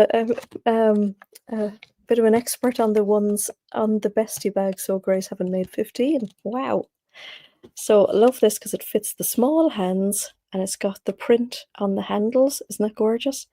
an expert on the ones on the bestie bag. So Grace haven't made 15. Wow. So I love this because it fits the small hands and it's got the print on the handles. Isn't that gorgeous?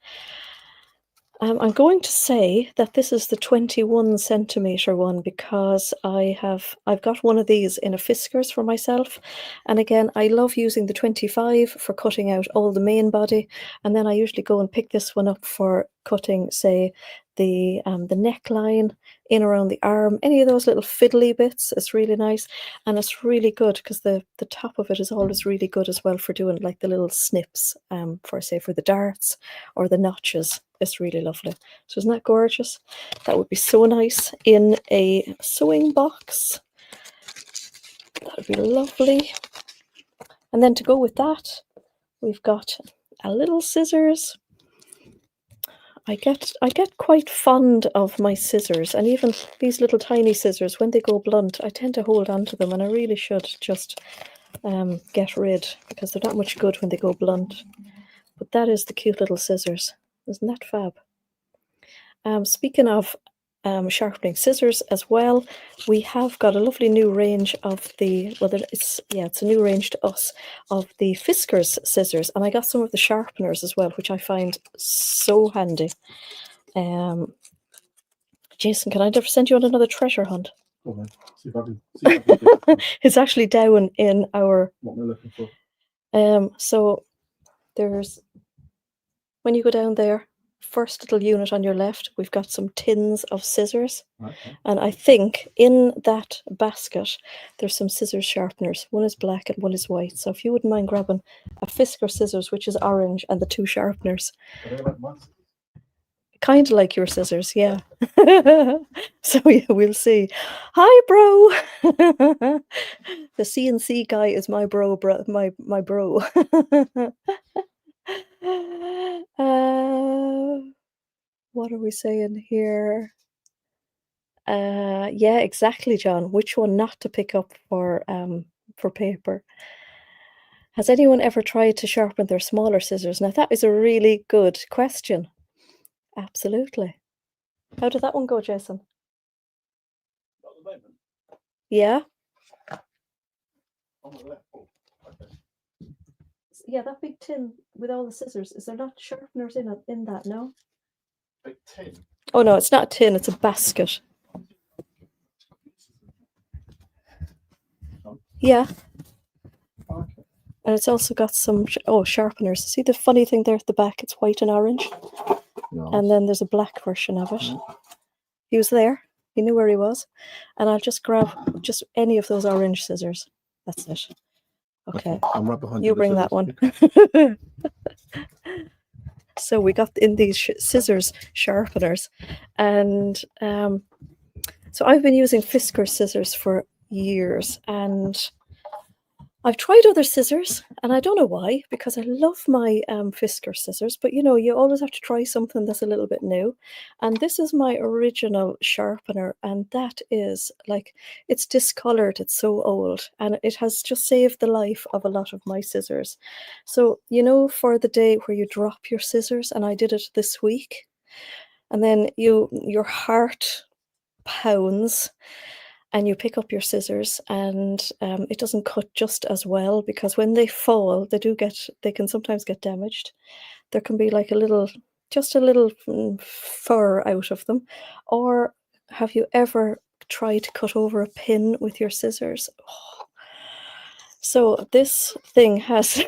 I'm going to say that this is the 21 centimeter one because I've got one of these in a Fiskars for myself, and again I love using the 25 for cutting out all the main body, and then I usually go and pick this one up for cutting, say, the neckline, in around the arm, any of those little fiddly bits. It's really nice, and it's really good because the top of it is always really good as well for doing like the little snips, for say for the darts or the notches. It's really lovely. So isn't that gorgeous? That would be so nice in a sewing box. That would be lovely. And then to go with that, we've got a little scissors. I get quite fond of my scissors, and even these little tiny scissors, when they go blunt, I tend to hold on to them, and I really should just get rid, because they're not much good when they go blunt. But that is the cute little scissors. Isn't that fab? Speaking of sharpening scissors as well, we have got a lovely new range of the, well, it's a new range to us of the Fiskars scissors, and I got some of the sharpeners as well, which I find so handy. Jason, can I ever send you on another treasure hunt? Go on, see if I can It's actually down in our, what we're looking for. so there's, when you go down there, first little unit on your left, we've got some tins of scissors. Okay. And I think in that basket, there's some scissors sharpeners. One is black and one is white. So if you wouldn't mind grabbing a Fiskars scissors, which is orange, and the two sharpeners. kind of like your scissors, yeah. So yeah, we'll see. Hi, bro. The CNC guy is my bro, my bro. What are we saying here? Yeah, exactly, John. Which one not to pick up for paper? Has anyone ever tried to sharpen their smaller scissors? Now that is a really good question. Absolutely. How did that one go, Jason? Not at the moment. Yeah? On the left. Oh, okay. Yeah, that big tin with all the scissors. Is there not sharpeners in that? No? Big tin. Oh no, it's not a tin, it's a basket. Yeah. Okay. And it's also got some sharpeners. See the funny thing there at the back? It's white and orange. Nice. And then there's a black version of it. Mm. He was there. He knew where he was. And I'll just grab just any of those orange scissors. That's it. Okay. I'm right behind you. You bring that one. So we got in these scissors sharpeners. And so I've been using Fisker scissors for years. And I've tried other scissors, and I don't know why, because I love my Fisker scissors, but you know, you always have to try something that's a little bit new. And this is my original sharpener, and that is like, it's discolored, it's so old, and it has just saved the life of a lot of my scissors. So, you know, for the day where you drop your scissors, and I did it this week, and then your heart pounds and you pick up your scissors and it doesn't cut just as well, because when they fall they can sometimes get damaged. There can be like just a little fur out of them. Or have you ever tried to cut over a pin with your scissors? Oh. So this thing has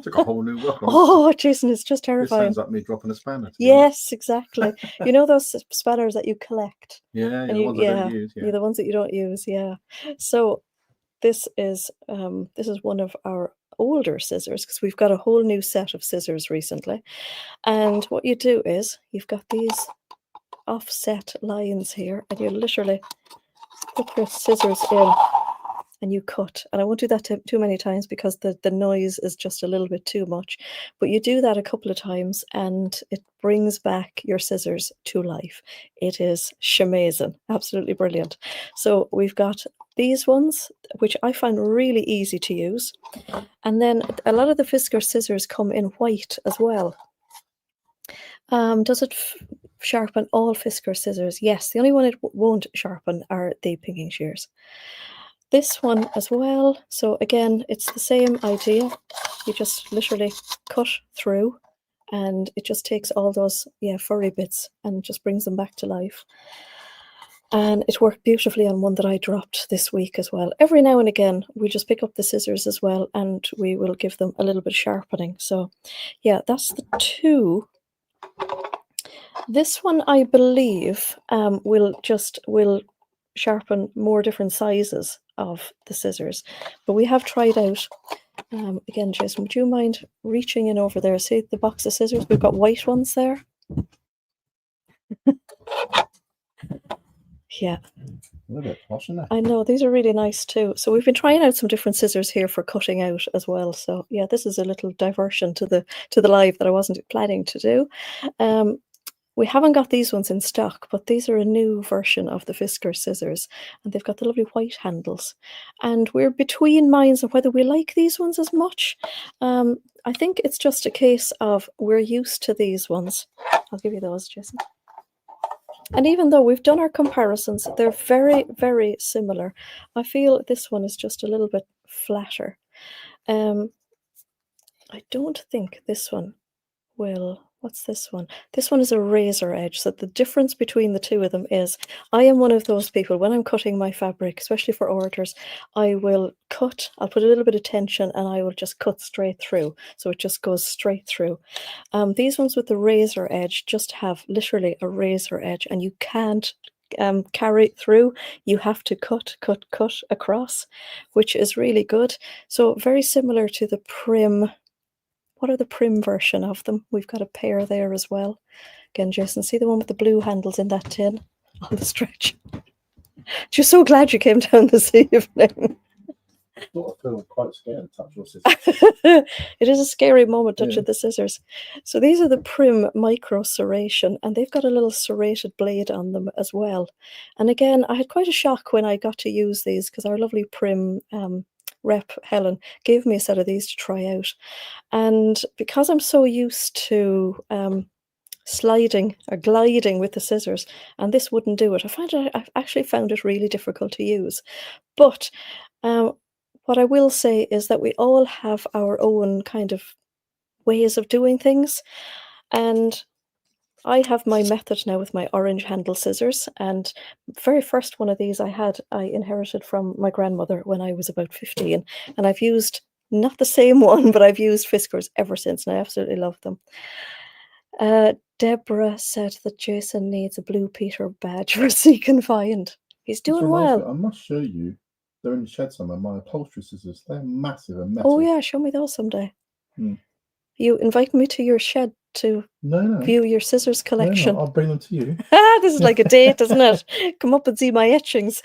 Took a whole new look on it. Oh, Jason, it's just This terrifying. sounds like me dropping a spanner. Yes, exactly. You know those spanners that you collect? Yeah, And the ones I don't use. you're the ones that you don't use, yeah. So this is one of our older scissors, because we've got a whole new set of scissors recently. And what you do is you've got these offset lines here, and you literally put your scissors in and you cut. And I won't do that too many times because the noise is just a little bit too much. But you do that a couple of times and it brings back your scissors to life. It is shamazing, absolutely brilliant. So we've got these ones, which I find really easy to use. And then a lot of the Fisker scissors come in white as well. Does it sharpen all Fisker scissors? Yes, the only one it won't sharpen are the pinking shears. This one as well. So again, it's the same idea. You just literally cut through and it just takes all those furry bits and just brings them back to life. And it worked beautifully on one that I dropped this week as well. Every now and again, we just pick up the scissors as well and we will give them a little bit of sharpening. So yeah, that's the two. This one, I believe, will sharpen more different sizes of the scissors. But we have tried out, again, Jason, would you mind reaching in over there? See the box of scissors? We've got white ones there. Yeah. I know, these are really nice too. So we've been trying out some different scissors here for cutting out as well. So yeah, this is a little diversion to the live that I wasn't planning to do. We haven't got these ones in stock, but these are a new version of the Fisker scissors, and they've got the lovely white handles. And we're between minds of whether we like these ones as much. I think it's just a case of we're used to these ones. I'll give you those, Jason. And even though we've done our comparisons, they're very, very similar. I feel this one is just a little bit flatter. I don't think this one will... What's this one? This one is a razor edge. So the difference between the two of them is I am one of those people, when I'm cutting my fabric, especially for orders, I will cut, I'll put a little bit of tension and I will just cut straight through. So it just goes straight through. These ones with the razor edge just have literally a razor edge, and you can't carry it through. You have to cut across, which is really good. So very similar to the Prim. What are the Prim version of them? We've got a pair there as well. Again, Jason, see the one with the blue handles in that tin on the stretch? You're so glad you came down this evening. I feel quite scared to touch your scissors. It is a scary moment touching the scissors. So these are the Prim Micro Serration, and they've got a little serrated blade on them as well. And again, I had quite a shock when I got to use these because our lovely Prim rep, Helen, gave me a set of these to try out. And because I'm so used to sliding or gliding with the scissors, and this wouldn't do it, I actually found it really difficult to use. But what I will say is that we all have our own kind of ways of doing things, and I have my method now with my orange handle scissors, and very first one of these I inherited from my grandmother when I was about 15, and I've used not the same one, but I've used Fiskars ever since, and I absolutely love them. Deborah said that Jason needs a Blue Peter badge for Seek and Find. He's doing well. I must show you. They're in the shed somewhere. My upholstery scissors. They're massive and metal. Oh yeah, show me those someday. You invite me to your shed to view your scissors collection. No, I'll bring them to you. This is like a date, isn't it? Come up and see my etchings.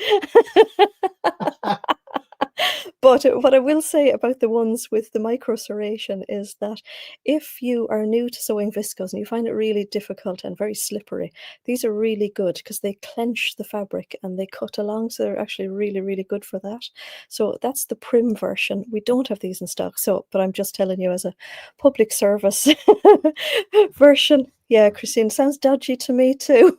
But what I will say about the ones with the micro serration is that if you are new to sewing viscose and you find it really difficult and very slippery, these are really good because they clench the fabric and they cut along, so they're actually really, really good for that. So that's the Prim version. We don't have these in stock, but I'm just telling you as a public service version. Yeah, Christine, sounds dodgy to me too.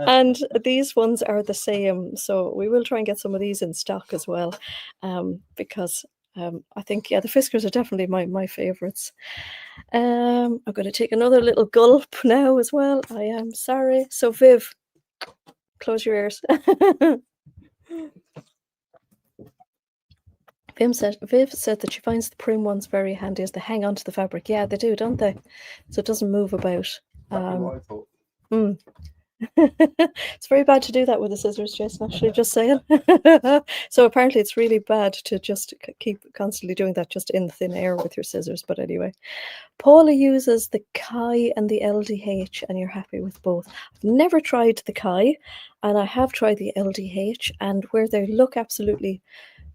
And these ones are the same, so we will try and get some of these in stock as well, because I think, yeah, the Fiskars are definitely my favourites. I'm going to take another little gulp now as well. I am sorry. So Viv, close your ears. Viv said that she finds the Prim ones very handy as they hang onto the fabric. Yeah, they do, don't they? So it doesn't move about. What I thought. It's very bad to do that with the scissors, Jason, actually, just saying. So apparently it's really bad to just keep constantly doing that just in thin air with your scissors. But anyway, Paula uses the Chi and the LDH, and you're happy with both. I've never tried the Chi, and I have tried the LDH, and where they look absolutely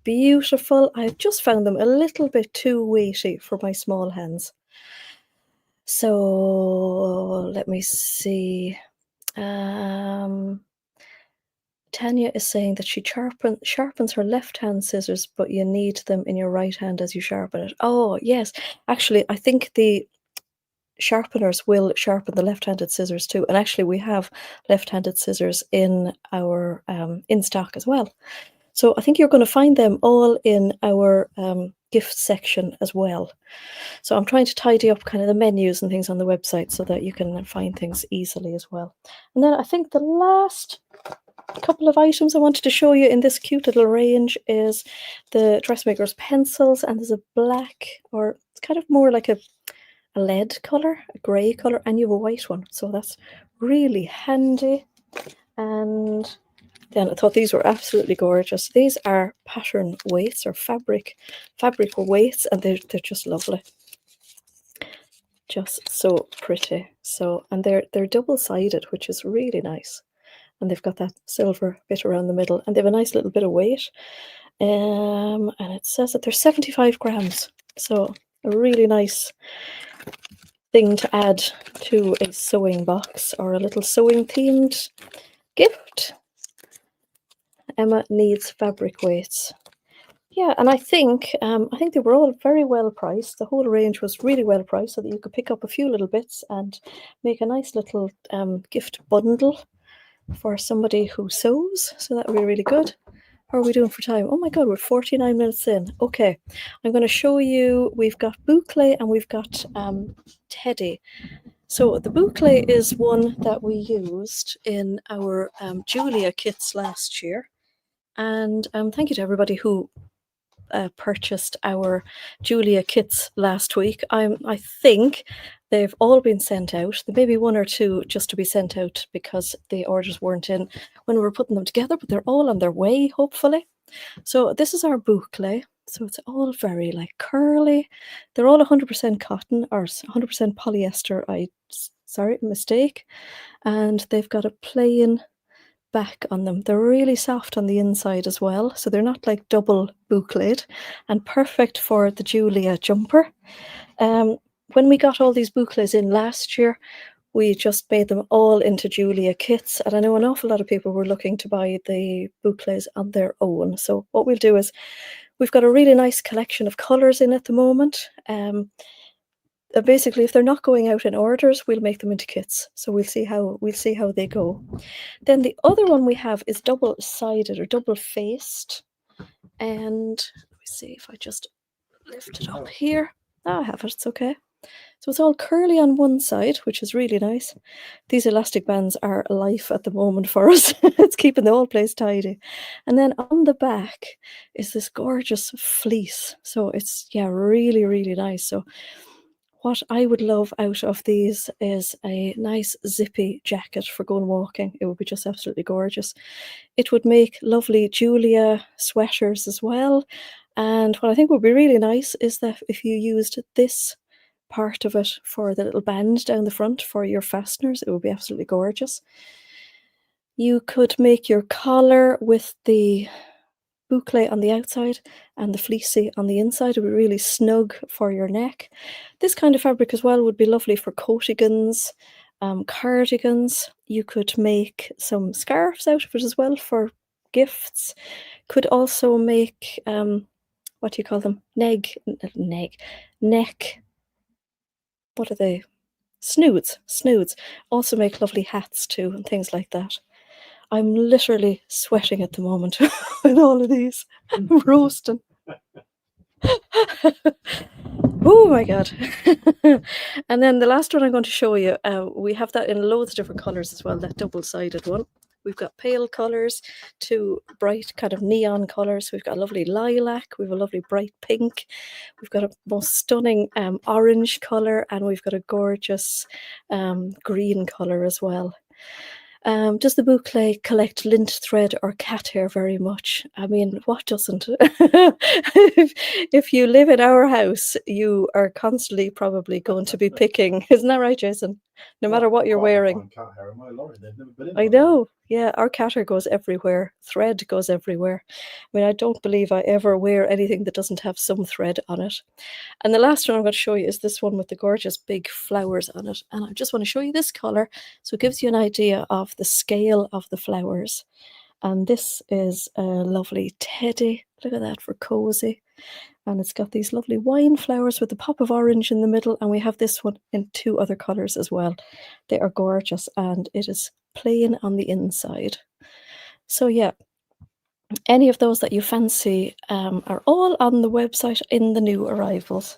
beautiful, I've just found them a little bit too weighty for my small hands. So let me see. Tanya is saying that she sharpens her left-hand scissors, but you need them in your right hand as you sharpen it. Oh, yes. Actually, I think the sharpeners will sharpen the left-handed scissors too. And actually, we have left-handed scissors in our in stock as well. So I think you're going to find them all in our gift section as well. So I'm trying to tidy up kind of the menus and things on the website so that you can find things easily as well. And then I think the last couple of items I wanted to show you in this cute little range is the dressmaker's pencils, and there's a black, or it's kind of more like a lead color, a grey color, and you have a white one, so that's really handy. And then I thought these were absolutely gorgeous. These are pattern weights or fabric weights, and they're just lovely. Just so pretty. So, and they're double-sided, which is really nice. And they've got that silver bit around the middle, and they have a nice little bit of weight. And it says that they're 75 grams. So a really nice thing to add to a sewing box or a little sewing themed gift. Emma needs fabric weights. Yeah, and I think they were all very well priced. The whole range was really well priced, so that you could pick up a few little bits and make a nice little gift bundle for somebody who sews. So that would be really good. How are we doing for time? Oh my god, we're 49 minutes in. Okay, I'm going to show you, we've got Bouclé and we've got Teddy. So the Bouclé is one that we used in our Julia kits last year. And thank you to everybody who purchased our Julia kits last week. I think they've all been sent out. There may be one or two just to be sent out because the orders weren't in when we were putting them together, but they're all on their way, hopefully. So this is our Bouclé. So it's all very like curly. They're all 100% cotton or 100% polyester. I sorry, mistake. And they've got a plain back on them. They're really soft on the inside as well, so they're not like double bouclé, and perfect for the Julia jumper. When we got all these bouclés in last year, we just made them all into Julia kits, and I know an awful lot of people were looking to buy the bouclés on their own. So what we'll do is we've got a really nice collection of colours in at the moment. Basically, if they're not going out in orders, we'll make them into kits. So we'll see how they go. Then the other one we have is double-sided or double-faced, and let me see if I just lift it up here. Oh, I have it. It's okay. So it's all curly on one side, which is really nice. These elastic bands are life at the moment for us. It's keeping the whole place tidy. And then on the back is this gorgeous fleece. So it's, yeah, really, really nice. So what I would love out of these is a nice zippy jacket for going walking. It would be just absolutely gorgeous. It would make lovely Julia sweaters as well. And what I think would be really nice is that if you used this part of it for the little band down the front for your fasteners, it would be absolutely gorgeous. You could make your collar with the bouclé on the outside and the fleecy on the inside. It would be really snug for your neck. This kind of fabric as well would be lovely for coatigans, cardigans. You could make some scarves out of it as well for gifts. Could also make what do you call them? Neck. What are they? Snoods. Also make lovely hats too and things like that. I'm literally sweating at the moment with all of these. I'm roasting. Oh my god. And then the last one I'm going to show you, we have that in loads of different colours as well, that double-sided one. We've got pale colours to bright kind of neon colours. We've got a lovely lilac. We have a lovely bright pink. We've got a most stunning orange colour, and we've got a gorgeous green colour as well. Does the bouclé collect lint thread or cat hair very much? I mean, what doesn't? If you live in our house, you are constantly probably going to be picking. Isn't that right, Jason? No matter what you're wearing. Cat hair in my lorry. They've never been in I know. Yeah, our cat hair goes everywhere. Thread goes everywhere. I mean, I don't believe I ever wear anything that doesn't have some thread on it. And the last one I'm going to show you is this one with the gorgeous big flowers on it. And I just want to show you this colour so it gives you an idea of the scale of the flowers. And this is a lovely teddy. Look at that for cozy. And it's got these lovely wine flowers with a pop of orange in the middle. And we have this one in 2 other colours as well. They are gorgeous, and it is plain on the inside. So yeah, any of those that you fancy are all on the website in the new arrivals.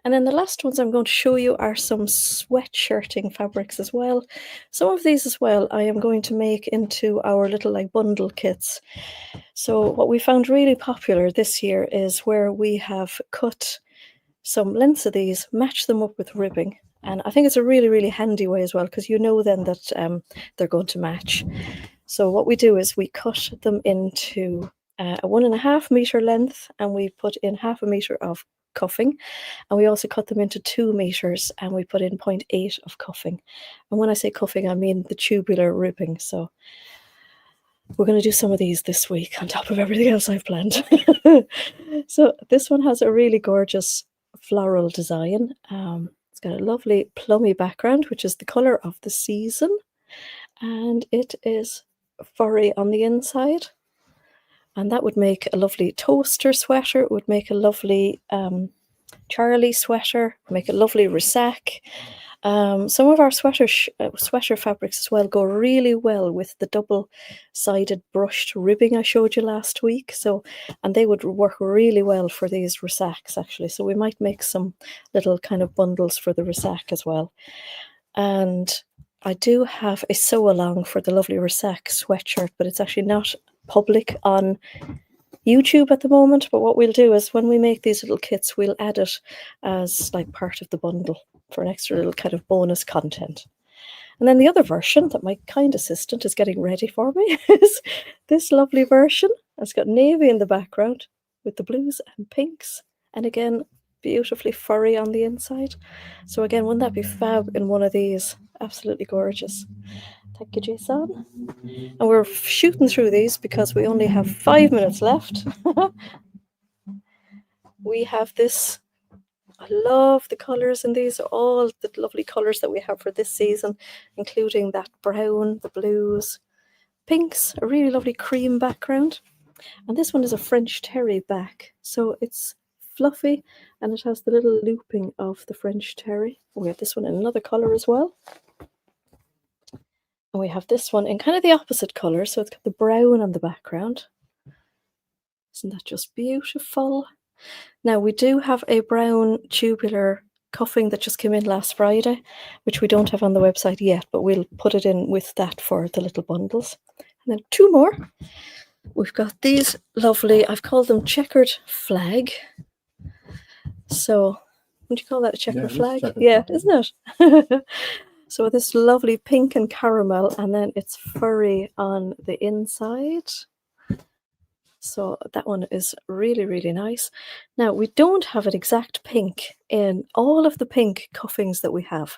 And then the last ones I'm going to show you are some sweatshirting fabrics as well. Some of these as well I am going to make into our little like bundle kits. So what we found really popular this year is where we have cut some lengths of these, match them up with ribbing. And I think it's a really, really handy way as well, because you know then that they're going to match. So what we do is we cut them into a 1.5 meter length, and we put in 0.5 meter of cuffing, and we also cut them into 2 meters, and we put in 0.8 of cuffing. And when I say cuffing, I mean the tubular ribbing. So we're going to do some of these this week on top of everything else I've planned. So this one has a really gorgeous floral design. It's got a lovely plummy background, which is the color of the season, and it is furry on the inside. And that would make a lovely toaster sweater. It would make a lovely Charlie sweater, make a lovely Risac. Some of our sweater fabrics as well go really well with the double-sided brushed ribbing I showed you last week. So, and they would work really well for these Risacs actually. So we might make some little kind of bundles for the Risac as well. And I do have a sew along for the lovely Risac sweatshirt, but it's actually not public on YouTube at the moment. But what we'll do is when we make these little kits, we'll add it as like part of the bundle for an extra little kind of bonus content. And then the other version that my kind assistant is getting ready for me is this lovely version. It's got navy in the background with the blues and pinks, and again beautifully furry on the inside. So again, wouldn't that be fab in one of these? Absolutely gorgeous. Thank you, Jason. And we're shooting through these because we only have 5 minutes left. We have this. I love the colours in these, all the lovely colours that we have for this season, including that brown, the blues, pinks, a really lovely cream background. And this one is a French terry back, so it's fluffy and it has the little looping of the French terry. We have this one in another colour as well. And we have this one in kind of the opposite colour, so it's got the brown on the background. Isn't that just beautiful? Now we do have a brown tubular cuffing that just came in last Friday, which we don't have on the website yet, but we'll put it in with that for the little bundles. And then 2 more. We've got these lovely, I've called them checkered flag. So, would you call that a checkered flag? Yeah, isn't it? So this lovely pink and caramel, and then it's furry on the inside. So that one is really, really nice. Now, we don't have an exact pink in all of the pink cuffings that we have,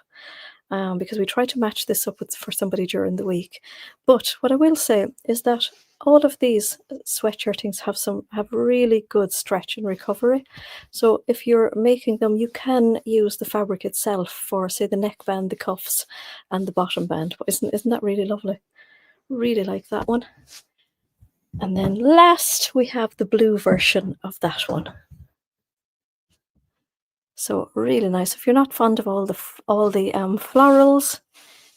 because we try to match this up for somebody during the week. But what I will say is that all of these sweatshirtings have really good stretch and recovery. So if you're making them, you can use the fabric itself for, say, the neckband, the cuffs, and the bottom band. But isn't that really lovely? Really like that one. And then last, we have the blue version of that one. So really nice. If you're not fond of all the florals,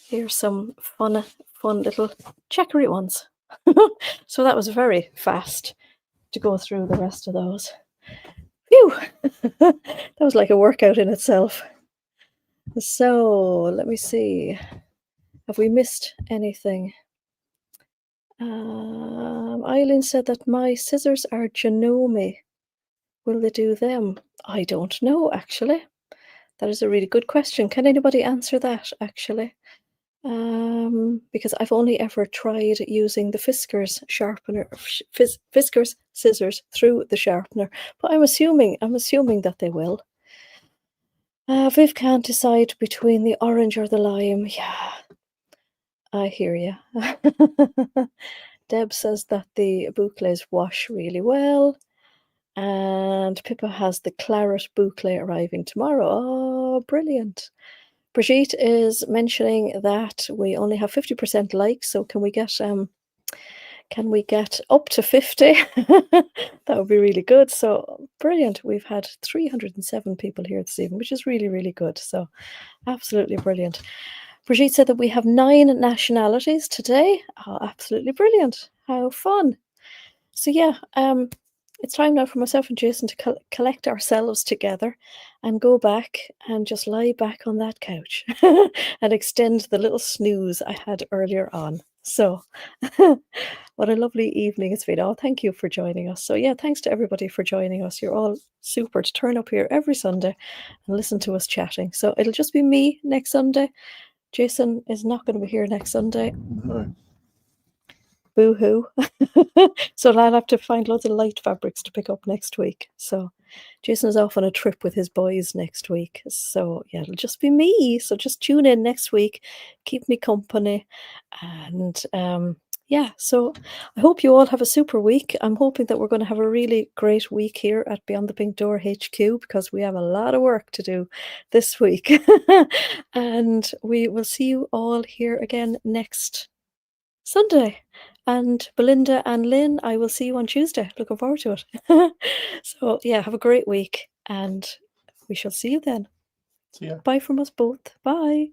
here's some fun little checkery ones. So that was very fast to go through the rest of those. Phew! That was like a workout in itself. So let me see. Have we missed anything? Eileen said that my scissors are Janome. Will they do them? I don't know, actually. That is a really good question. Can anybody answer that, actually? Because I've only ever tried using the Fiskars sharpener, Fiskars scissors through the sharpener, but I'm assuming that they will. Viv can't decide between the orange or the lime. Yeah, I hear you. Deb says that the bouclés wash really well. And Pippa has the claret bouclé arriving tomorrow. Oh, brilliant. Brigitte is mentioning that we only have 50% likes, so can we get up to 50? That would be really good. So brilliant. We've had 307 people here this evening, which is really, really good. So absolutely brilliant. Brigitte said that we have 9 nationalities today. Oh, absolutely brilliant. How fun. So yeah, it's time now for myself and Jason to collect ourselves together and go back and just lie back on that couch and extend the little snooze I had earlier on. So what a lovely evening it's been. Oh, thank you for joining us. So yeah, thanks to everybody for joining us. You're all super to turn up here every Sunday and listen to us chatting. So it'll just be me next Sunday. Jason is not going to be here next Sunday. No. Boo-hoo. So I'll have to find loads of light fabrics to pick up next week. So Jason is off on a trip with his boys next week. So yeah, it'll just be me. So just tune in next week. Keep me company. And yeah, so I hope you all have a super week. I'm hoping that we're going to have a really great week here at Beyond the Pink Door HQ, because we have a lot of work to do this week. And we will see you all here again next Sunday. And Belinda and Lynn, I will see you on Tuesday. Looking forward to it. So yeah, have a great week and we shall see you then. See ya. Bye from us both. Bye.